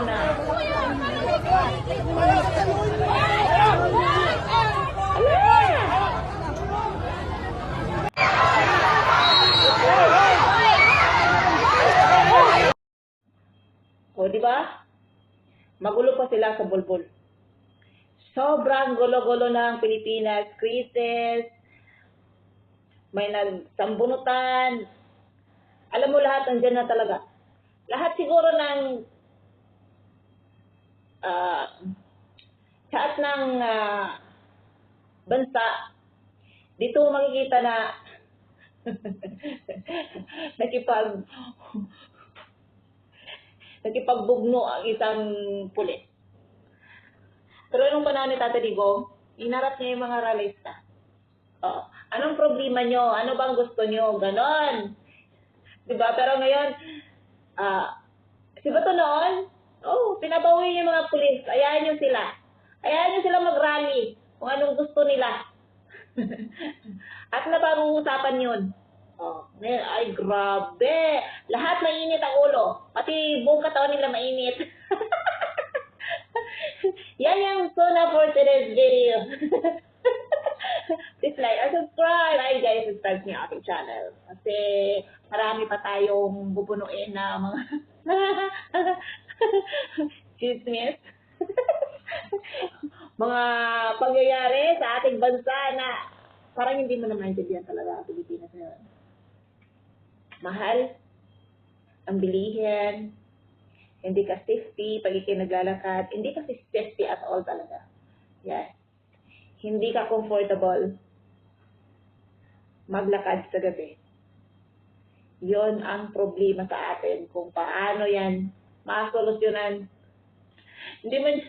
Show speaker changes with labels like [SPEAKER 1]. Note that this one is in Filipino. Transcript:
[SPEAKER 1] na. O, di ba? Magulo pa sila sa bulbul. Sobrang gulo-gulo ng Pilipinas. Krisis, may nagsambunutan. Alam mo, lahat nandiyan na talaga. Lahat siguro ng lahat ng bansa, dito mo makikita na nakipagbugno ang isang pulis. Pero nung panahon ni Tata Digong, inarap niya yung mga realista. Anong problema nyo? Ano bang gusto nyo? Ganon. Diba? Pero ngayon, si Bato noon, pinabawi yung mga pulis. Ayahan nyo sila. Ayahan nyo sila mag-rally kung anong gusto nila. At napag-uusapan yun. Ay, grabe. Lahat mainit ang ulo. Pati buong katawan nila mainit. Yan yung suna for today's video. Please like and subscribe. Ay guys, subscribe niyo aking channel. Kasi marami pa tayong bubunuin na mga chismis. Mga pangyayari sa ating bansa na parang hindi mo na maintindihan talaga ang Pilipinas ngayon. Mahal ang bilihin, hindi ka safety pag ikinaglalakad, hindi ka safety at all talaga. Yan. Hindi ka comfortable maglakad sa gabi. Yon ang problema sa atin kung paano yan masolusyonan. Hindi man